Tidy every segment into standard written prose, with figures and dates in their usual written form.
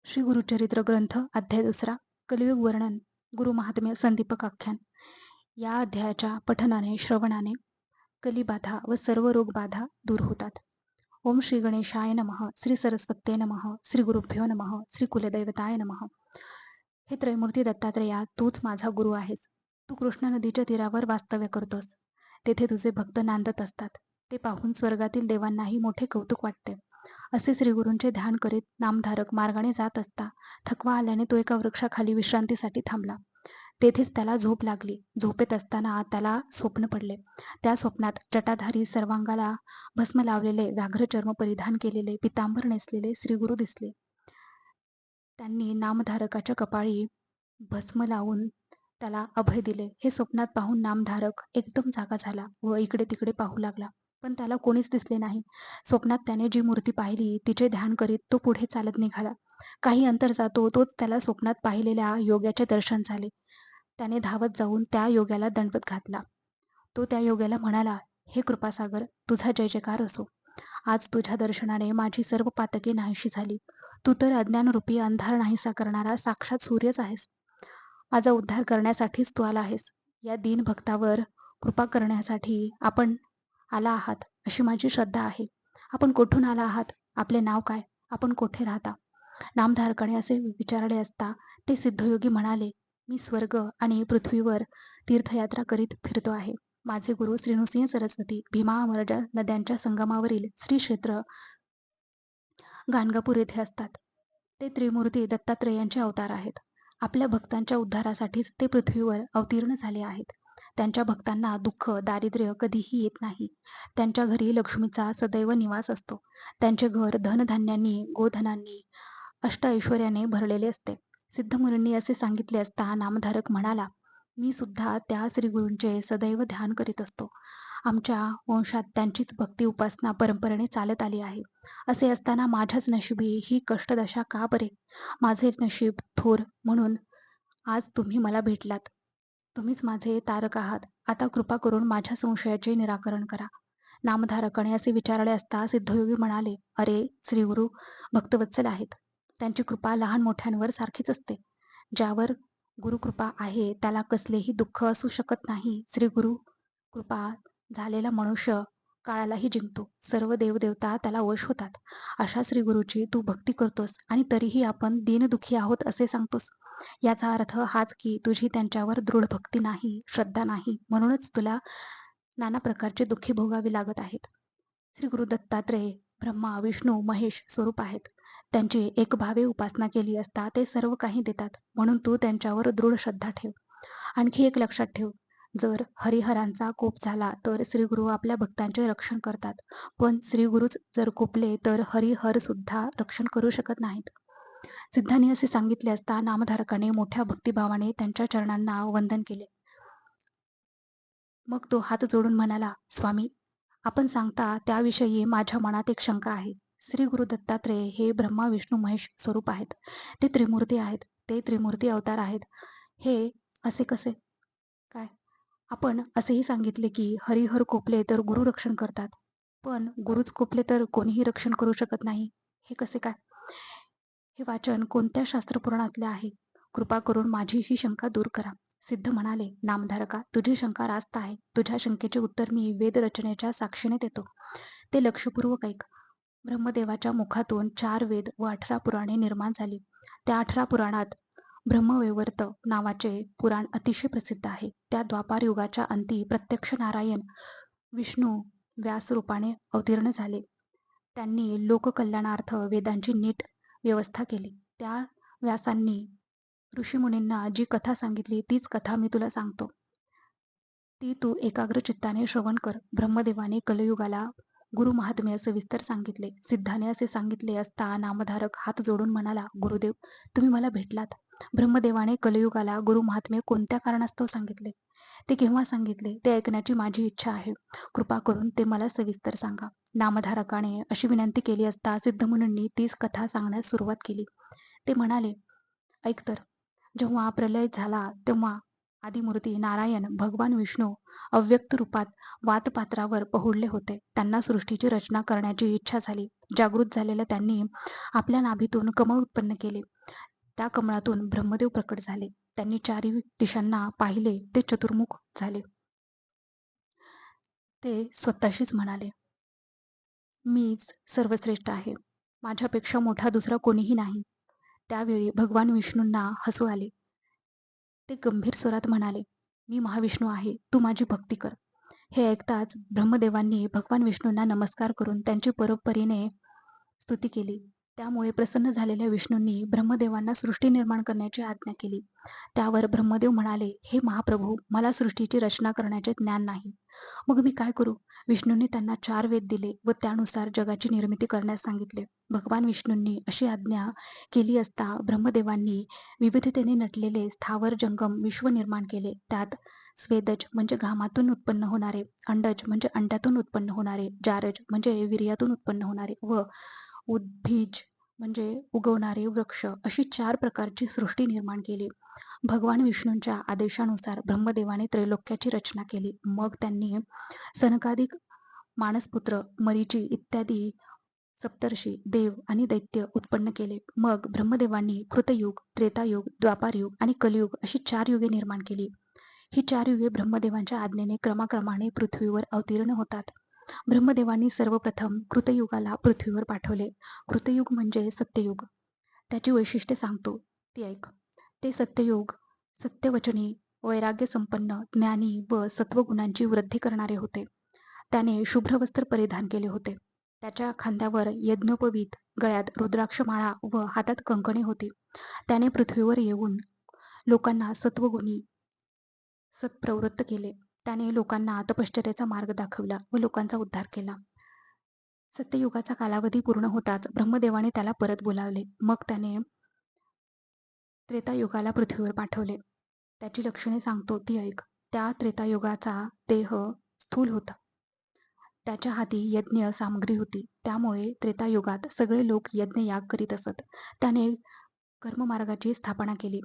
श्री गुरुचरित्र ग्रंथ अध्याय 2 कलियुग वर्णन गुरु महात्म्य संदीपक आख्यान. या अध्यायाच्या पठनाने श्रवणाने कलिबाधा व सर्व रोगबाधा दूर होतात. ओम श्री गणेशाय नमः. श्री सरस्वत्ये नमः. श्री गुरुभ्यो नमः. श्री कुलदैवताय नमः. हे त्रैमूर्ती दत्तात्रेया, तूच माझा गुरु आहेस. तू कृष्णा नदीच्या तीरावर वास्तव्य करतोस. तेथे तुझे भक्त नांदत असतात. ते पाहून स्वर्गातील देवांनाही मोठे कौतुक वाटते. असे श्रीगुरूंचे ध्यान करीत नामधारक मार्गाने जात असता थकवा आल्याने तो एका वृक्षाखाली विश्रांतीसाठी थांबला. तेथेच त्याला झोप लागली. झोपेत असताना त्याला स्वप्न पडले. त्या स्वप्नात जटाधारी, सर्वांगाला भस्म लावलेले, व्याघ्रचर्म परिधान केलेले, पितांबर नेसलेले श्रीगुरु दिसले. त्यांनी नामधारकाच्या कपाळी भस्म लावून त्याला अभय दिले. हे स्वप्नात पाहून नामधारक एकदम जागा झाला व इकडे तिकडे पाहू लागला, पण त्याला कोणीच दिसले नाही. स्वप्नात त्याने जी मूर्ती पाहिली तिचे ध्यान करीत तो पुढे चालत निघाला. काही अंतर जातो तोच त्याला स्वप्नात पाहिलेल्या योग्याचे दर्शन झाले. त्याने धावत जाऊन त्या योग्याला दंडवत घातला. तो त्या योग्याला म्हणाला, हे कृपासागर, तुझा जय जयकार असो. आज तुझ्या दर्शनाने माझी सर्व पातके नाहीशी झाली. तू तर अज्ञानरूपी अंधार नाहीसा करणारा साक्षात सूर्यच आहेस. माझा उद्धार करण्यासाठीच तू आला आहेस. या दीन भक्तावर कृपा करण्यासाठी आपण आला आहात अशी माझी श्रद्धा आहे. आपण कोठून आला आहात? आपले नाव काय? आपण कोठे राहता? नामधारकाने असे विचारले असता ते सिद्धयोगी म्हणाले, मी स्वर्ग आणि पृथ्वीवर तीर्थयात्रा करीत फिरतो आहे. माझे गुरु श्री नृसिंह सरस्वती भीमा अमरजा नद्यांच्या संगमावरील श्री क्षेत्र गाणगापूर येथे असतात. ते त्रिमूर्ती दत्तात्रेयांचे अवतार आहेत. आपल्या भक्तांच्या उद्धारासाठीच ते पृथ्वीवर अवतीर्ण झाले आहेत. त्यांच्या भक्तांना दुःख, दारिद्र्य कधीही येत नाही. त्यांच्या घरी लक्ष्मीचा सदैव निवास असतो. त्यांचे घर धनधान्यांनी, गोधनांनी, अष्ट ऐश्वर्याने भरलेले असते. सिद्धमुनींनी असे सांगितले असता नामधारक म्हणाला, मी सुद्धा त्या श्रीगुरूंचे सदैव ध्यान करीत असतो. आमच्या वंशात त्यांचीच भक्ती उपासना परंपरेने चालत आली आहे. असे असताना माझ्याच नशिबी ही कष्टदशा का बरे? माझे नशीब थोर म्हणून आज तुम्ही मला भेटलात. तुम्हीच माझे तारक आहात. आता कृपा करून माझ्या संशयाचे निराकरण करा. नामधारकाने असे विचारले असता सिद्धयोगी म्हणाले, अरे, श्रीगुरु भक्तवत्सल आहेत. त्यांची कृपा लहान मोठ्यांवर सारखीच असते. ज्यावर गुरुकृपा आहे त्याला कसलेही दुःख असू शकत नाही. श्रीगुरु कृपा झालेला मनुष्य काळालाही जिंकतो. सर्व देवदेवता त्याला वश होतात. अशा श्रीगुरूची तू भक्ती करतोस आणि तरीही आपण दीनदुखी आहोत असे सांगतोस. याचा अर्थ हाच की तुझी त्यांच्यावर दृढ भक्ती नाही, श्रद्धा नाही, म्हणूनच तुला नाना प्रकारचे दुःखी भोगावी लागत आहेत. श्री गुरु दत्तात्रेय ब्रह्मा, विष्णू, महेश स्वरूप आहेत. त्यांची एकभावे उपासना केली असता ते सर्व काही देतात, म्हणून तू त्यांच्यावर दृढ श्रद्धा ठेव. आणखी एक लक्षात ठेव, जर हरिहरांचा कोप झाला तर श्रीगुरु आपल्या भक्तांचे रक्षण करतात, पण श्रीगुरूच जर कोपले तर हरिहर सुद्धा रक्षण करू शकत नाहीत. सिद्धांनी असे सांगितले असता नामधारकाने मोठ्या भक्तिभावाने त्यांच्या चरणांना वंदन केले. मग तो हात जोडून म्हणाला, स्वामी, आपण सांगता त्याविषयी माझ्या मनात एक शंका आहे. श्री गुरु दत्तात्रेय हे ब्रह्मा, विष्णू, महेश स्वरूप आहेत. ते त्रिमूर्ती आहेत. ते त्रिमूर्ती अवतार आहेत. हे असे कसे काय? आपण असेही सांगितले की हरिहर कोपले तर गुरु रक्षण करतात, पण गुरुच कोपले तर कोणीही रक्षण करू शकत नाही. हे कसे काय? हे वाचन कोणत्या शास्त्रपुराणातले आहे? कृपा करून माझी ही शंका दूर करा. सिद्ध म्हणाले, नामधारका, तुझी शंका रास्त आहे. तुझ्या शंकेचे उत्तर मी वेदरचनेच्या साक्षीने देतो. ते लक्षपूर्वक ऐक. ब्रह्मदेवाच्या मुखातून 4 वेद व 18 पुराणे निर्माण झाली. त्या 18 पुराणात ब्रह्मवैवर्त नावाचे पुराण अतिशय प्रसिद्ध आहे. त्या द्वापार युगाच्या अंती प्रत्यक्ष नारायण विष्णू व्यास रूपाने अवतीर्ण झाले. त्यांनी लोककल्याणार्थ वेदांची नीट व्यवस्था केली. त्या व्यासांनी ऋषीमुनींना जी कथा सांगितली तीच कथा मी तुला सांगतो. ती तू एकाग्र चित्ताने श्रवण कर. ब्रह्मदेवाने कलियुगाला गुरु महात्म्य सविस्तर सांगितले. सिद्धाने असे सांगितले असता नामधारक हात जोडून म्हणाला, गुरुदेव, तुम्ही मला भेटलात. ब्रह्मदेवाने कलियुगाला गुरु महात्म्य कोणत्या कारणास्तव सांगितले? ते केव्हा सांगितले ते ऐकण्याची माझी इच्छा आहे. कृपा करून ते मला सविस्तर सांगा. नामधारकाने अशी विनंती केली असता सिद्धमुनींनी तीच कथा सांगण्यास सुरुवात केली. ते म्हणाले, ऐक तर. जेव्हा प्रलय झाला तेव्हा आदिमूर्ती नारायण भगवान विष्णू अव्यक्त रूपात वातपात्रावर पहुडले होते. त्यांना सृष्टीची रचना करण्याची इच्छा झाली. जागृत झालेल्या त्यांनी आपल्या नाभीतून कमळ उत्पन्न केले. त्या कमळातून ब्रह्मदेव प्रकट झाले. त्यांनी चारही दिशांना पाहिले. ते चतुर्मुख झाले. ते स्वतःशीच म्हणाले, मीच सर्वश्रेष्ठ आहे. माझ्यापेक्षा मोठा दुसरा कोणीही नाही. त्यावेळी भगवान विष्णूंना हसू आले. ते गंभीर स्वरात म्हणाले, मी महाविष्णू आहे. तू माझी भक्ती कर. हे ऐकताच ब्रह्मदेवांनी भगवान विष्णूंना नमस्कार करून त्यांची परोपरीने स्तुती केली. त्यामुळे प्रसन्न झालेल्या विष्णूंनी ब्रह्मदेवांना सृष्टी निर्माण करण्याची आज्ञा केली. त्यावर ब्रह्मदेव म्हणाले, हे महाप्रभू, मला सृष्टीची रचना करण्याचे ज्ञान नाही. मग मी काय करू? विष्णूंनी त्यांना 4 वेद दिले व त्यानुसार जगाची निर्मिती करण्यास सांगितले. भगवान विष्णूंनी अशी आज्ञा केली असता ब्रह्मदेवांनी विविधतेने नटलेले स्थावर जंगम विश्व निर्माण केले. त्यात स्वेदज म्हणजे घामातून उत्पन्न होणारे, अंडज म्हणजे अंड्यातून उत्पन्न होणारे, जारज म्हणजे वीर्यातून उत्पन्न होणारे व उद्भिज म्हणजे उगवणारे वृक्ष अशी 4 प्रकारची सृष्टी निर्माण केली. भगवान विष्णूंच्या आदेशानुसार ब्रह्मदेवाने त्रैलोक्याची रचना केली. मग त्यांनी सनकादिक मानसपुत्र, मरीची इत्यादी सप्तर्षी, देव आणि दैत्य उत्पन्न केले. मग ब्रह्मदेवांनी कृतयुग, त्रेतायुग, द्वापारयुग आणि कलियुग अशी 4 युगे निर्माण केली. ही 4 युगे ब्रह्मदेवांच्या आज्ञेने क्रमाक्रमाने पृथ्वीवर अवतीर्ण होतात. ब्रह्मदेवांनी सर्वप्रथम कृतयुगाला पृथ्वीवर पाठवले. कृतयुग म्हणजे सत्ययुग. त्याची वैशिष्ट्ये सांगतो, ती ऐक. ते सत्ययुग सत्यवचनी, वैराग्यसंपन्न, ज्ञानी व सत्वगुणांची वृद्धी करणारे होते. त्याने शुभ्र वस्त्र परिधान केले होते. त्याच्या खांद्यावर यज्ञोपवीत, गळ्यात रुद्राक्षमाळा व हातात कंकणे होती. त्याने पृथ्वीवर येऊन लोकांना सत्वगुणी सत्प्रवृत्त केले. त्याने लोकांना तपश्चर्याचा मार्ग दाखविला व लोकांचा उद्धार केला. सत्ययुगाचा कालावधी पूर्ण होताच ब्रह्मदेवाने त्याला परत बोलावले. मग त्याने त्रेतायुगाला पृथ्वीवर पाठवले. त्याची लक्षणे सांगतो, ती ऐक. त्या त्रेतायुगाचा देह स्थूल होता. त्याच्या हाती यज्ञ सामग्री होती. त्यामुळे त्रेतायुगात सगळे लोक यज्ञयाग करीत असत. त्याने कर्ममार्गाची स्थापना केली.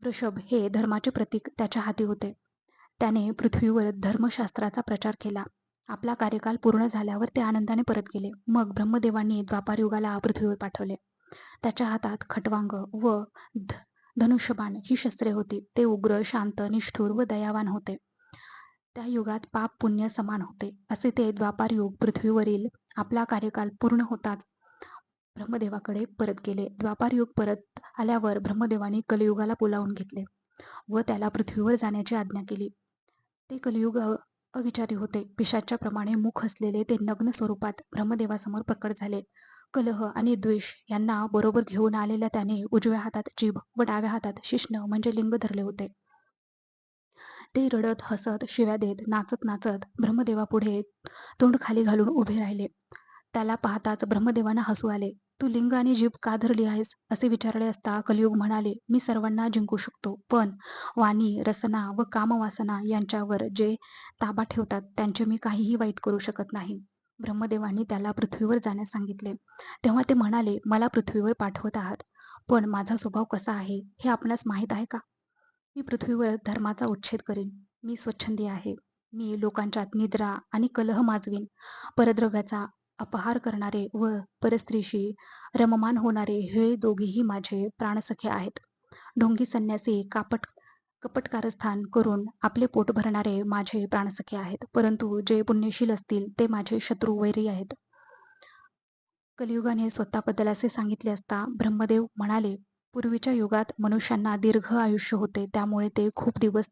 वृषभ हे धर्माचे प्रतीक त्याच्या हाती होते. त्याने पृथ्वीवर धर्मशास्त्राचा प्रचार केला. आपला कार्यकाल पूर्ण झाल्यावर ते आनंदाने परत गेले. मग ब्रह्मदेवांनी द्वापारयुगाला पृथ्वीवर पाठवले. त्याच्या हातात खट्वांग व धनुष्यबाण ही शस्त्रे होती. ते उग्र, शांत, निष्ठुर व दयावान होते. त्या युगात पाप पुण्य समान होते. असे ते द्वापारयुग पृथ्वीवरील आपला कार्यकाल पूर्ण होताच ब्रह्मदेवाकडे परत गेले. द्वापारयुग परत आल्यावर ब्रह्मदेवाने कलियुगाला बोलावून घेतले व त्याला पृथ्वीवर जाण्याची आज्ञा केली. ते कलियुग अविचारी होते. पिशाच्या प्रमाणे मुख असलेले ते नग्न स्वरूपात ब्रह्मदेवासमोर प्रकट झाले. कलह आणि द्वेष यांना बरोबर घेऊन आलेल्या त्याने उजव्या हातात जीभ व डाव्या हातात शिश्न म्हणजे लिंग धरले होते. ते रडत हसत शिव्या देत नाचत नाचत ब्रह्मदेवापुढे तोंड खाली घालून उभे राहिले. त्याला पाहताच ब्रह्मदेवांना हसू आले. तू लिंग आणि जीभ का धरली आहेस असे विचारले असता कलियुग म्हणाले, मी सर्वांना जिंकू शकतो, पण वाणी, रसना व कामवासना यांच्यावर जे ताबा ठेवतात त्यांचे मी काहीही वाईट करू शकत नाही. ब्रह्मदेवांनी त्याला पृथ्वीवर जाण्यास सांगितले. तेव्हा ते म्हणाले, मला पृथ्वीवर पाठवत आहात, पण माझा स्वभाव कसा आहे हे आपणास माहीत आहे का? मी पृथ्वीवर धर्माचा उच्छेद करीन. मी स्वच्छंदी आहे. मी लोकांच्यात निद्रा आणि कलह माजवीन. परद्रव्याचा अपहार करणारे व परस्त्रीशी रममाण होणारे हे दोघेही माझे प्राणसखे आहेत. ढोंगी संन्यासी कपटकारस्थान करून आपले पोट भरणारे माझे प्राणसखे आहेत. परंतु जे पुण्यशील असतील ते माझे शत्रू वैरी आहेत. कलियुगाने स्वतःबद्दल असे सांगितले असता ब्रह्मदेव म्हणाले, पूर्वीच्या युगात मनुष्यांना दीर्घ आयुष्य होते. त्यामुळे ते खूप दिवस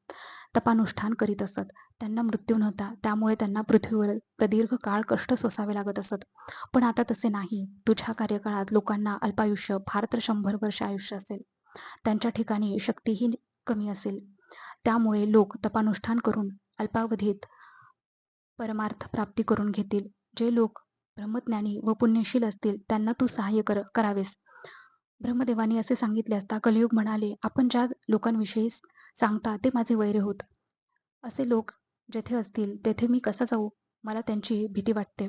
तपानुष्ठान करीत असत. त्यांना मृत्यू नव्हता. त्यामुळे त्यांना पृथ्वीवर प्रदीर्घ काळ कष्ट सोसावे लागत असत. पण आता तसे नाही. तुझ्या कार्यकाळात लोकांना अल्पायुष्य, फार तर 100 वर्ष आयुष्य असेल. त्यांच्या ठिकाणी शक्तीही कमी असेल. त्यामुळे लोक तपानुष्ठान करून अल्पावधीत परमार्थ प्राप्ती करून घेतील. जे लोक ब्रह्मज्ञानी व पुण्यशील असतील त्यांना तू सहाय्य करावेस. ब्रह्मदेवाने असे सांगितले असता कलियुग म्हणाले, आपण ज्या लोकांविषयी सांगता ते माझे वैरी होत. असे लोक जेथे असतील तेथे मी कसा जाऊ? मला त्यांची भीती वाटते.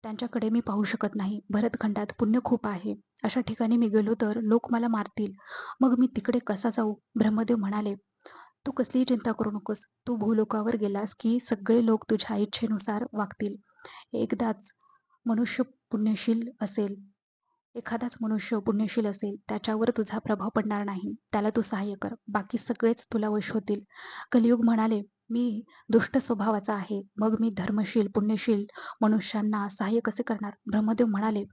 त्यांच्याकडे मी पाहू शकत नाही. भरतखंडात पुण्य खूप आहे. अशा ठिकाणी मी गेलो तर लोक मला मारतील. मग मी तिकडे कसा जाऊ? ब्रह्मदेव म्हणाले, तू कसलीही चिंता करू नकोस. तू भूलोकावर गेलास की सगळे लोक तुझ्या इच्छेनुसार वागतील. एकदाच मनुष्य पुण्यशील असेल एखादाच मनुष्य पुण्यशील असेल, त्याच्यावर तुझा प्रभाव पडणार नाही. त्याला तू सहाय्य कर. बाकी सगळेच तुला वश होतील. कलियुग म्हणाले, मी दुष्ट स्वभावाचा आहे. मग मी धर्मशील, पुण्यशील मनुष्यांना सहाय्य कसे करणार? ब्रह्मदेव म्हणाले,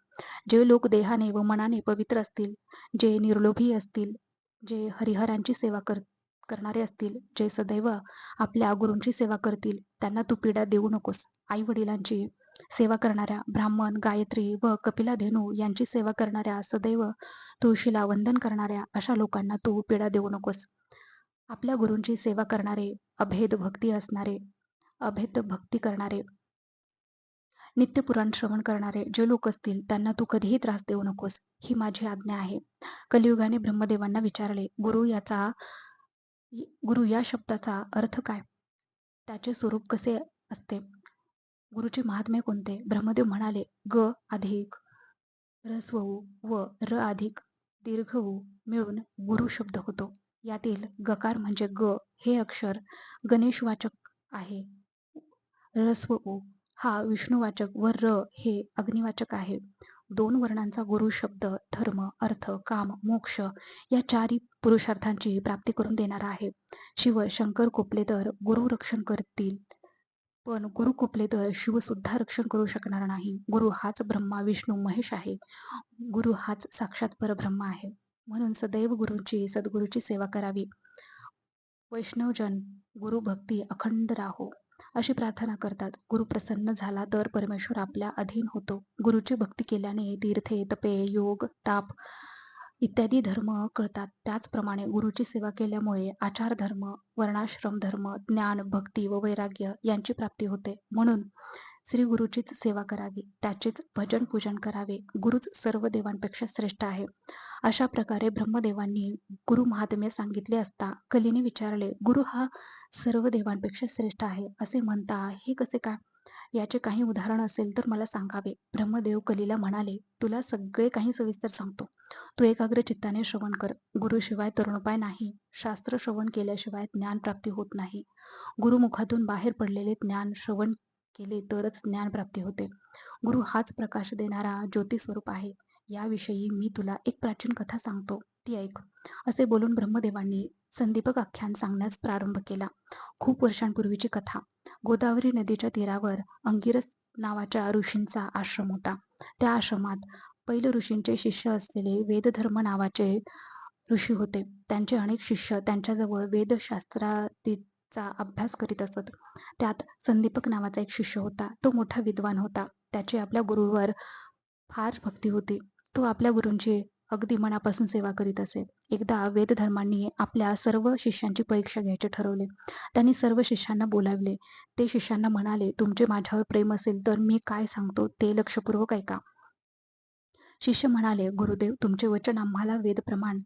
जे लोक देहाने व मनाने पवित्र असतील, जे निर्लोभी असतील, जे हरिहरांची सेवा करणारे असतील, जे सदैव आपल्या गुरूंची सेवा करतील, त्यांना तू पीडा देऊ नकोस. आई वडिलांची सेवा करणाऱ्या, ब्राह्मण, गायत्री व कपिलाधेनू यांची सेवा करणाऱ्या, सदैव तुळशीला वंदन करणाऱ्या अशा लोकांना तू पीडा देऊ नकोस. आपल्या गुरूंची सेवा करणारे, अभेद भक्ती करणारे, नित्य पुराण श्रवण करणारे जे लोक असतील त्यांना तू कधीही त्रास देऊ नकोस. ही माझी आज्ञा आहे. कलियुगाने ब्रह्मदेवांना विचारले, गुरु या शब्दाचा अर्थ काय? त्याचे स्वरूप कसे असते? गुरुचे महात्म्य कोणते? ब्रह्मदेव म्हणाले, ग अधिक ह्रस्व उ व र अधिक दीर्घ उ मिळून गुरु शब्द होतो. यातील गकार म्हणजे ग हे अक्षर गणेशवाचक आहे. ह्रस्व उ हा विष्णुवाचक व र हे अग्निवाचक आहे. 2 वर्णांचा गुरु शब्द धर्म, अर्थ, काम, मोक्ष या चारही पुरुषार्थांची प्राप्ती करून देणारा आहे. शिव शंकर कोपले तर गुरु रक्षण करतील, पण गुरु कोपले तर शिव सुद्धा रक्षण करू शकणार नाही. गुरु हाच ब्रह्मा, विष्णू, महेश आहे. गुरु हाच साक्षात परब्रह्म आहे. म्हणून सदैव गुरूंची, सद्गुरूची सेवा करावी. वैष्णवजन गुरु भक्ती अखंड राहो अशी प्रार्थना करतात. गुरु प्रसन्न झाला तर परमेश्वर आपल्या अधीन होतो. गुरुची भक्ती केल्याने तीर्थे, तपे, योग, ताप इत्यादी धर्म कळतात. त्याचप्रमाणे गुरुची सेवा केल्यामुळे आचार धर्म, वर्णाश्रम धर्म, ज्ञान, भक्ती व वैराग्य यांची प्राप्ती होते. म्हणून श्री गुरुचीच सेवा करावी, त्याचेच भजन पूजन करावे. गुरुच सर्व देवांपेक्षा श्रेष्ठ आहे. अशा प्रकारे ब्रह्मदेवांनी गुरु महात्म्य सांगितले असता कलीने विचारले, गुरु हा सर्व देवांपेक्षा श्रेष्ठ आहे असे म्हणता हे कसे काय? याचे काही उदाहरण असेल तर मला सांगावे. ब्रह्मदेव कलीला म्हणाले, तुला सगळे काही सविस्तर सांगतो. तू एकाग्र चित्ताने श्रवण कर. गुरुशिवाय तरुणोपाय नाही. शास्त्र श्रवण केल्याशिवाय ज्ञान प्राप्ती होत नाही. गुरुमुखातून बाहेर पडलेले ज्ञान श्रवण केले तरच ज्ञान प्राप्ती होते. गुरु हाच प्रकाश देणारा ज्योती स्वरूप आहे. याविषयी मी तुला एक प्राचीन कथा सांगतो, ती ऐक. असे बोलून ब्रह्मदेवांनी संदीपक आख्यान सांगण्यास प्रारंभ केला. खूप वर्षांपूर्वीची कथा. गोदावरी नदीच्या तीरावर अंगिरस नावाच्या ऋषींचा आश्रम होता. त्या आश्रमात पैल ऋषींचे शिष्य असलेले वेदधर्म नावाचे ऋषी होते. त्यांचे अनेक शिष्य त्यांच्याजवळ वेदशास्त्राचा अभ्यास करीत असत. त्यात संदीपक नावाचा एक शिष्य होता. तो मोठा विद्वान होता. त्याची आपल्या गुरुवर फार भक्ती होती. तो आपल्या गुरूंची अगदी मनापासून सेवा करीत असे. एकदा वेदधर्मांनी आपल्या सर्व शिष्यांची परीक्षा घ्यायचे ठरवले. त्यांनी सर्व शिष्यांना बोलावले. ते शिष्यांना म्हणाले, तुमचे माझ्यावर प्रेम असेल तर मी काय सांगतो ते लक्षपूर्वक ऐका. शिष्य म्हणाले, गुरुदेव, तुमचे वचन आम्हाला वेदप्रमाण,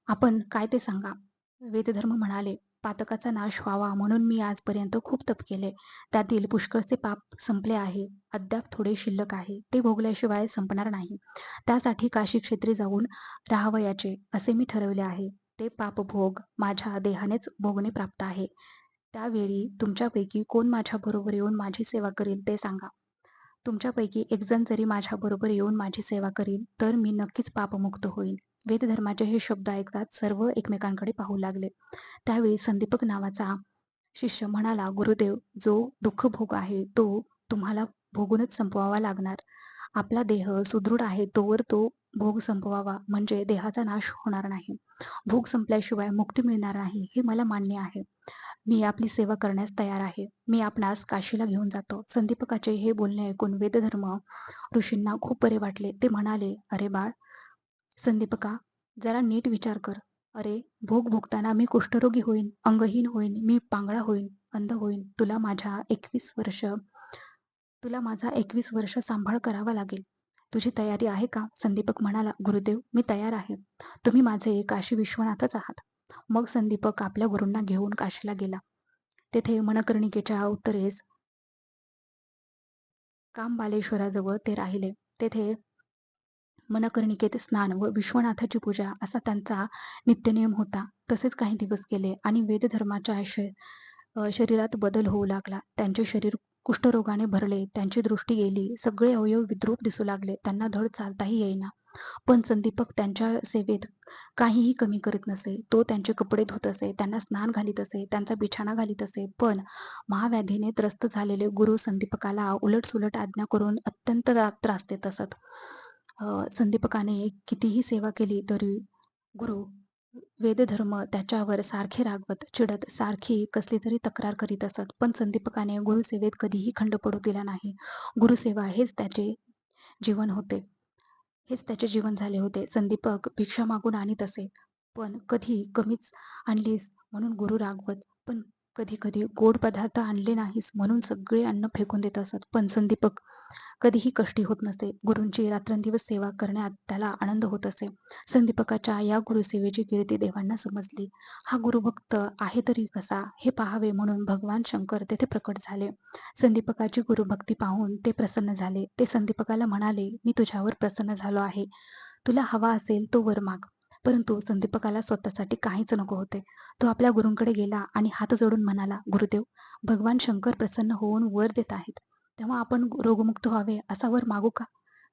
आपण काय ते सांगा. वेदधर्म म्हणाले, पातकाचा नाश व्हावा म्हणून मी आजपर्यंत खूप तप केले. त्यातील पुष्कळचे पाप संपले आहे. अद्याप थोडे शिल्लक आहे. ते भोगल्याशिवाय संपणार नाही. त्यासाठी काशी क्षेत्री जाऊन राहावयाचे असे मी ठरवले आहे. ते पाप भोग माझ्या देहानेच भोगणे प्राप्त आहे. त्यावेळी तुमच्यापैकी कोण माझ्याबरोबर येऊन माझी सेवा करील ते सांगा. तुमच्यापैकी एकजण जरी माझ्याबरोबर येऊन माझी सेवा करील तर मी नक्कीच पापमुक्त होईल. वेदधर्माचे हे शब्द ऐकताच सर्व एकमेकांकडे पाहू लागले. त्यावेळी संदीपक नावाचा शिष्य म्हणाला, गुरुदेव, जो दुःखभोग आहे तो तुम्हाला भोगूनच संपवावा लागणार. आपला देह सुदृढ आहे तोवर तो भोग संपवावा, म्हणजे देहाचा नाश होणार नाही. भोग संपल्याशिवाय मुक्ती मिळणार नाही हे मला मान्य आहे. मी आपली सेवा करण्यास तयार आहे. मी आपणास काशीला घेऊन जातो. संदीपकाचे हे बोलणे ऐकून वेदधर्म ऋषींना खूप बरे वाटले. ते म्हणाले, अरे बाळ संदीपका, जरा नीट विचार कर. अरे, भोग भोगताना मी कुष्ठरोगी होईन, अंगहीन होईन, मी पांगळा होईन, अंध होईन. तुला माझा 21 वर्ष सांभाळ करावा लागेल. तुझी तयारी आहे का? संदीपक म्हणाला, गुरुदेव, मी तयार आहे. तुम्ही माझे काशी विश्वनाथच आहात. मग संदीपक आपल्या गुरूंना घेऊन काशीला गेला. तेथे मनकर्णिकेच्या उत्तरेस कामबालेश्वराजवळ ते राहिले. तेथे मनकर्णिकेत स्नान व विश्वनाथाची पूजा असा त्यांचा नित्यनेम होता. तसेच काही दिवस गेले आणि वेदधर्माच्या शरीरात बदल होऊ लागला. त्यांचे शरीर कुष्ठरोगाने भरले, त्यांची दृष्टी गेली, सगळे अवयव विद्रूप दिसू लागले. त्यांना धड चालताही येईना. पण संदीपक त्यांच्या सेवेत काहीही कमी करीत नसे. तो त्यांचे कपडे धुत असे, त्यांना स्नान घालीत असे, त्यांचा बिछाना घालीत असे. पण महाव्याधीने त्रस्त झालेले गुरु संदीपकाला उलटसुलट आज्ञा करून अत्यंत त्रास देत असत. संदीपकाने कितीही सेवा केली तरी गुरु वेदधर्म त्याच्यावर सारखे रागवत, चिडत, सारखी कसली तरी तक्रार करीत असत. पण संदीपकाने गुरुसेवेत कधीही खंड पडू दिला नाही. गुरुसेवा हेच त्याचे जीवन झाले होते. संदीपक भिक्षा मागून आणीत असे, पण कधी कमीच आणलीस म्हणून गुरु रागवत. पण कधी कधी गोड पदार्थ आणले नाहीस म्हणून सगळे अन्न फेकून देत असत. पण संदीपक कधीही कष्टी होत नसे. गुरूंची रात्रंदिवस सेवा करण्यात त्याला आनंद होत असे. संदीपकाच्या या गुरुसेवेची कीर्ती देवांना समजली. हा गुरुभक्त आहे तरी कसा हे पाहावे म्हणून भगवान शंकर तेथे प्रकट झाले. संदीपकाची गुरुभक्ती पाहून ते प्रसन्न झाले. ते संदीपकाला म्हणाले, मी तुझ्यावर प्रसन्न झालो आहे. तुला हवा असेल तो वर माग. परंतु संदीपकाला स्वतःसाठी काहीच नको होते. तो आपल्या गुरूंकडे गेला आणि हात जोडून म्हणाला, गुरुदेव, भगवान शंकर प्रसन्न होऊन वर देत आहेत, तेव्हा आपण रोगमुक्त व्हावे असा वर मागू का?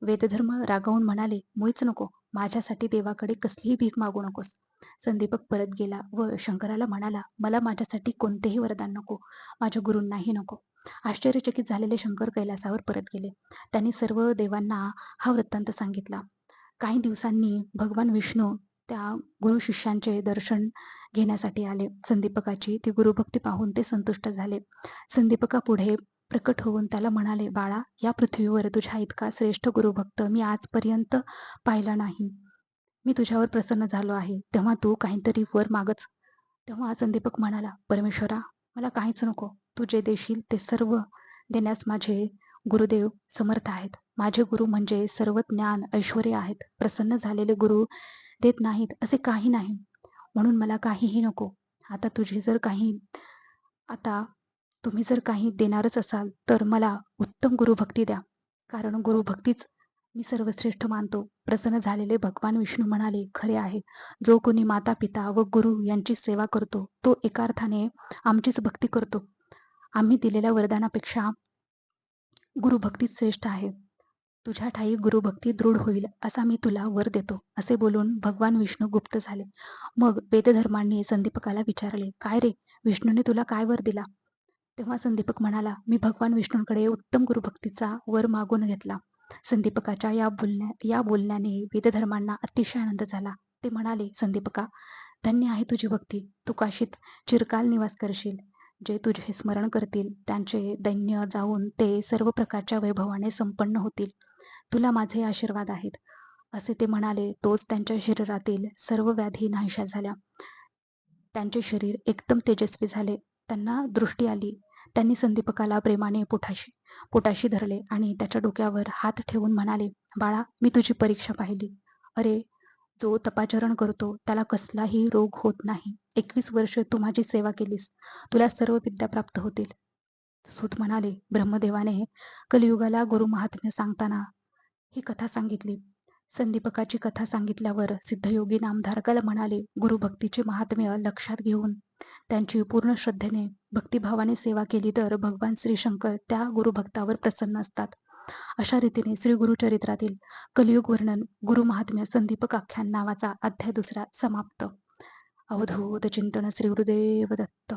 वेदधर्म रागावून म्हणाले, मुळीच नको. माझ्यासाठी देवाकडे कसलीही भीक मागू नकोस. संदीपक परत गेला व शंकराला म्हणाला, मला माझ्यासाठी कोणतेही वरदान नको, माझ्या गुरूंनाही नको. आश्चर्यचकित झालेले शंकर कैलासावर परत गेले. त्यांनी सर्व देवांना हा वृत्तांत सांगितला. काही दिवसांनी भगवान विष्णू त्या गुरु शिष्यांचे दर्शन घेण्यासाठी आले. संदीपकाची ती गुरुभक्ती पाहून ते संतुष्ट झाले. संदीपका पुढे प्रकट होऊन त्याला म्हणाले, बाळा, या पृथ्वीवर तुझ्या इतका श्रेष्ठ गुरुभक्त मी आजपर्यंत पाहिला नाही. मी तुझ्यावर प्रसन्न झालो आहे, तेव्हा तू काहीतरी वर मागच. तेव्हा संदीपक म्हणाला, परमेश्वरा, मला काहीच नको. तू जे देशील ते सर्व देण्यास माझे गुरुदेव समर्थ आहेत. माझे गुरु म्हणजे सर्व ज्ञान ऐश्वर्य आहेत. प्रसन्न झालेले गुरु देत नाहीत असे काही नाही, म्हणून मला काहीही नको. आता आता तुम्ही जर काही देणारच असाल तर मला उत्तम गुरुभक्ती द्या, कारण गुरुभक्तीच मी सर्वश्रेष्ठ मानतो. प्रसन्न झालेले भगवान विष्णू म्हणाले, खरे आहे, जो कोणी माता पिता व गुरु यांची सेवा करतो तो एका अर्थाने आमचीच भक्ती करतो. आम्ही दिलेल्या वरदानापेक्षा गुरुभक्तीच श्रेष्ठ आहे. तुझ्या ठायी गुरुभक्ती दृढ होईल असा मी तुला वर देतो, असे बोलून भगवान विष्णू गुप्त झाले. मग वेदधर्मांनी संदीपकाला विचारले, काय रे, विष्णूने तुला काय वर दिला? तेव्हा संदीपक म्हणाला, मी भगवान विष्णूंकडे उत्तम गुरुभक्तीचा वर मागून घेतला. संदीपकाच्या या बोलण्याने वेदधर्मांना अतिशय आनंद झाला. ते म्हणाले, संदीपका, धन्य आहे तुझी भक्ती. तू काशीत चिरकाल निवास करशील. जे तुझे स्मरण करतील त्यांचे दैन्य जाऊन ते सर्व प्रकारच्या वैभवाने संपन्न होतील. तुला माझे आशीर्वाद आहेत. असे ते म्हणाले. तोच त्यांच्या शरीरातील सर्व व्याधी नाहीशा झाल्या. त्यांचे शरीर एकदम तेजस्वी झाले. त्यांना दृष्टी आली. त्यांनी संदीपकाला प्रेमाने पोटाशी धरले आणि त्याच्या डोक्यावर हात ठेवून म्हणाले, बाळा, मी तुझी परीक्षा पाहिली. अरे, जो तपाचरण करतो त्याला कसलाही रोग होत नाही. 21 वर्ष तू माझी सेवा केलीस, तुला सर्व विद्या प्राप्त होतील. सूत म्हणाले, ब्रह्मदेवाने कलियुगाला गुरुमहात्म्य सांगताना ही कथा सांगितली. संदीपकाची कथा सांगितल्यावर सिद्धयोगी नामधारकाला म्हणाले, गुरुभक्तीचे महात्म्य लक्षात घेऊन त्यांची पूर्ण श्रद्धेने भक्तिभावाने सेवा केली तर भगवान श्री शंकर त्या गुरुभक्तावर प्रसन्न असतात. अशा रीतीने श्री गुरुचरित्रातील कलियुग वर्णन गुरुमहात्म्य संदीपक आख्यान नावाचा अध्याय 2 समाप्त. अवधूत चिंतन श्री गुरुदेव दत्त.